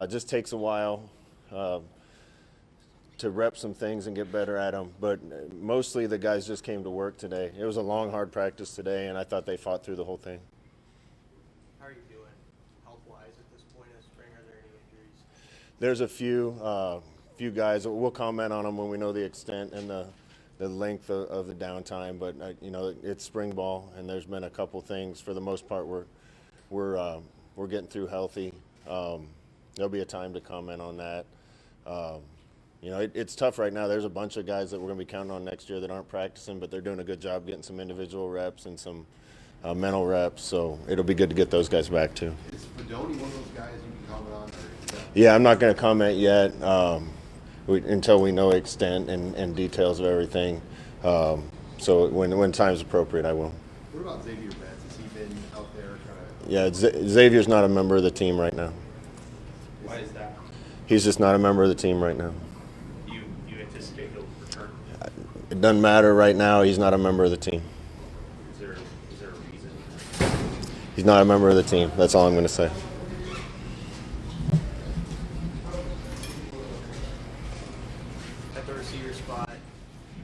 It just takes a while to rep some things and get better at them. But mostly the guys just came to work today. It was a long, hard practice today, and I thought they fought through the whole thing. How are you doing health-wise at this point in the spring? Are there any injuries? There's a few guys. We'll comment on them when we know the extent and the length of the downtime. But it's spring ball, and there's been a couple things. For the most part, we're getting through healthy. There'll be a time to comment on that. It's tough right now. There's a bunch of guys that we're going to be counting on next year that aren't practicing, but they're doing a good job getting some individual reps and some mental reps. So it'll be good to get those guys back too. Is Fedoni one of those guys you can comment on? Yeah, I'm not going to comment yet until we know extent and details of everything. So when time's appropriate, I will. What about Xavier Betts? Has he been out there kind of? Yeah, Xavier's not a member of the team right now. Why is that? He's just not a member of the team right now. You anticipate he'll return? It doesn't matter right now. He's not a member of the team. Is there a reason? He's not a member of the team. That's all I'm going to say. At the receiver spot,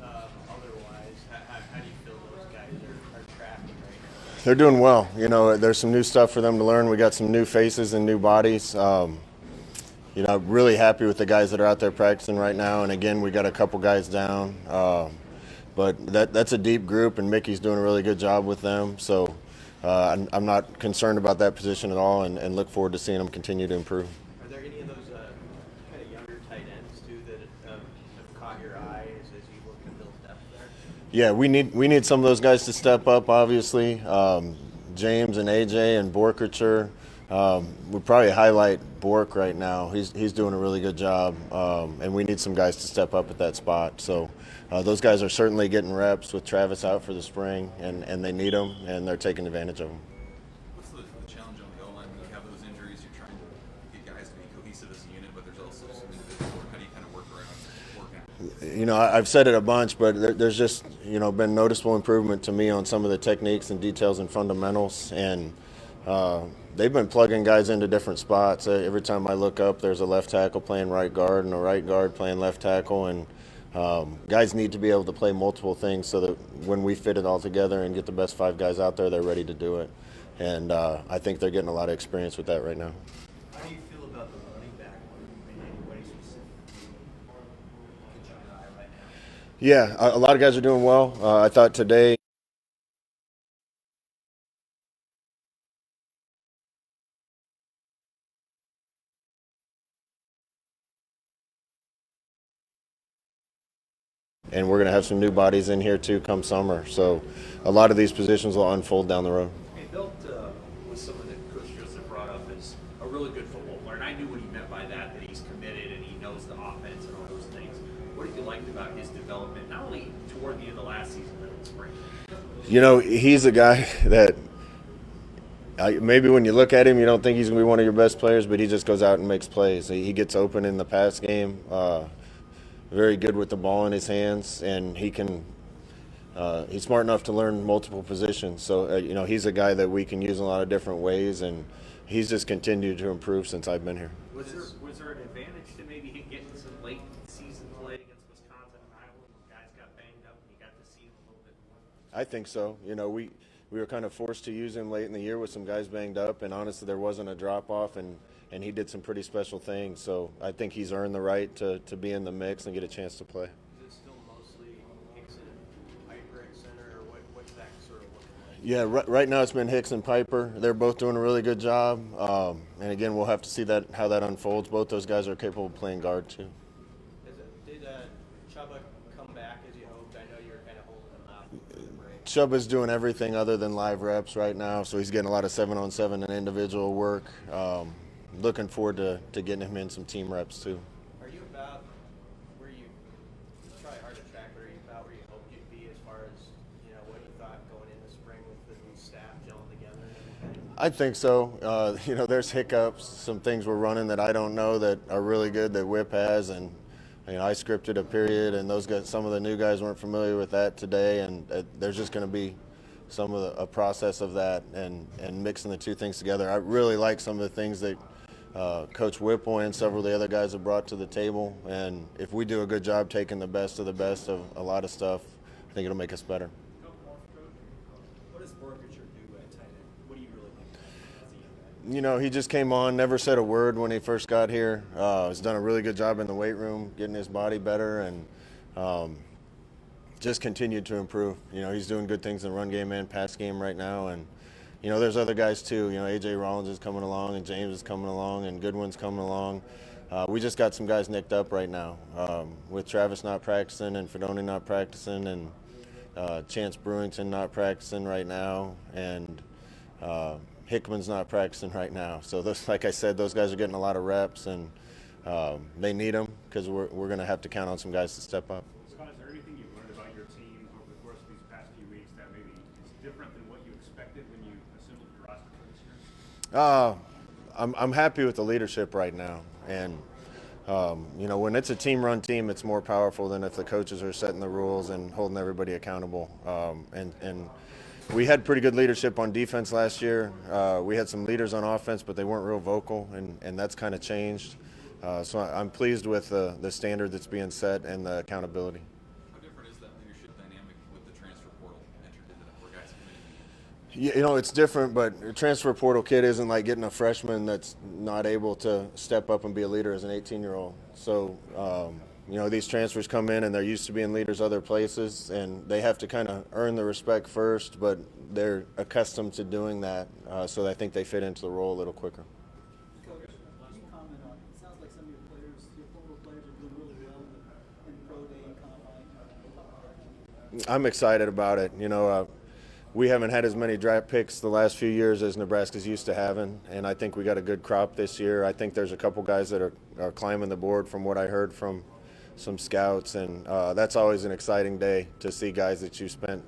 otherwise, how do you feel those guys are tracking right now? They're doing well. There's some new stuff for them to learn. We got some new faces and new bodies. Really happy with the guys that are out there practicing right now. And again, we got a couple guys down, but that's a deep group, and Mickey's doing a really good job with them. So I'm not concerned about that position at all, and look forward to seeing them continue to improve. Are there any of those kind of younger tight ends too that have caught your eye as you look to build depth there? Yeah, we need some of those guys to step up. Obviously, James and AJ and Borkercher. We probably highlight Bork right now. He's doing a really good job, and we need some guys to step up at that spot. So those guys are certainly getting reps with Travis out for the spring, and they need them, and they're taking advantage of them. What's the challenge on the O-line when you have those injuries? You're trying to get guys to be cohesive as a unit, but there's also some individual work. How do you kind of work around? I've said it a bunch, but there's just been noticeable improvement to me on some of the techniques and details and fundamentals, and they've been plugging guys into different spots. Every time I look up, there's a left tackle playing right guard and a right guard playing left tackle, and guys need to be able to play multiple things so that when we fit it all together and get the best five guys out there, they're ready to do it. And I think they're getting a lot of experience with that right now. How do you feel about the running back in any way specific? Catching your eye right now? Yeah, a lot of guys are doing well. I thought today. And we're going to have some new bodies in here too come summer. So a lot of these positions will unfold down the road. Hey, Bill, was someone that Coach Joseph brought up as a really good football player, and I knew what he meant by that he's committed and he knows the offense and all those things. What did you like about his development, not only toward the end of the last season, but in the spring? He's a guy that maybe when you look at him, you don't think he's going to be one of your best players, but he just goes out and makes plays. He gets open in the pass game. Very good with the ball in his hands, and he's smart enough to learn multiple positions. So he's a guy that we can use in a lot of different ways, and he's just continued to improve since I've been here. Was there an advantage to maybe him getting some late season play against Wisconsin and Iowa when guys got banged up and you got to see him a little bit more? I think so. We were kind of forced to use him late in the year with some guys banged up, and honestly there wasn't a drop off, and he did some pretty special things. So I think he's earned the right to be in the mix and get a chance to play. Is it still mostly Hicks and Piper at center, or what's that sort of looking like? Yeah, right now it's been Hicks and Piper. They're both doing a really good job. And again, we'll have to see how that unfolds. Both those guys are capable of playing guard too. Did Chubba come back as you hoped? I know you were kind of holding him out for the break. Chubba's doing everything other than live reps right now, so he's getting a lot of 7-on-7 and individual work. Looking forward to getting him in some team reps too. Are you about where you? It's probably hard to track, but are you about where you hoped you'd be as far as what you thought going into spring with the new staff gelling together and everything? I think so. There's hiccups, some things we're running that I don't know that are really good that Whip has, and I scripted a period, and those guys, some of the new guys weren't familiar with that today, and there's just going to be a process of that and mixing the two things together. I really like some of the things that Coach Whipple and several of the other guys have brought to the table. And if we do a good job taking the best of a lot of stuff, I think it'll make us better. What does Borgercher do at tight end? What do you really think as a young guy? You know, he just came on, never said a word when he first got here. He's done a really good job in the weight room, getting his body better, and just continued to improve. You know, he's doing good things in the run game and pass game right now. And, you know, there's other guys too. You know, A.J. Rollins is coming along, and James is coming along, and Goodwin's coming along. We just got some guys nicked up right now with Travis not practicing and Fedoni not practicing and Chance Brewington not practicing right now, and Hickman's not practicing right now. So, those, like I said, those guys are getting a lot of reps, and they need them because we're going to have to count on some guys to step up. Scott, is there anything you've learned about your team over the course of these past few weeks that maybe is different than what you expected when you assembled the roster for this year? I'm happy with the leadership right now, and you know, when it's a team-run team, it's more powerful than if the coaches are setting the rules and holding everybody accountable. And we had pretty good leadership on defense last year. We had some leaders on offense, but they weren't real vocal, and that's kind of changed. So I'm pleased with the standard that's being set and the accountability. How different is that leadership dynamic with the transfer portal entered into that, where guys come in? You know, it's different, but a transfer portal kid isn't like getting a freshman that's not able to step up and be a leader as an 18-year-old. So, you know, these transfers come in and they're used to being leaders other places, and they have to kind of earn the respect first, but they're accustomed to doing that, so I think they fit into the role a little quicker. Coach, can you comment on, it sounds like some of your players, your former players are doing really well in pro day and combine. I'm excited about it. You know, we haven't had as many draft picks the last few years as Nebraska's used to having, and I think we got a good crop this year. I think there's a couple guys that are climbing the board from what I heard from some scouts, and that's always an exciting day to see guys that you spent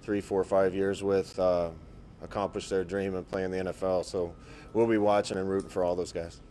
3, 4, 5 years with accomplish their dream and play in the NFL. So we'll be watching and rooting for all those guys.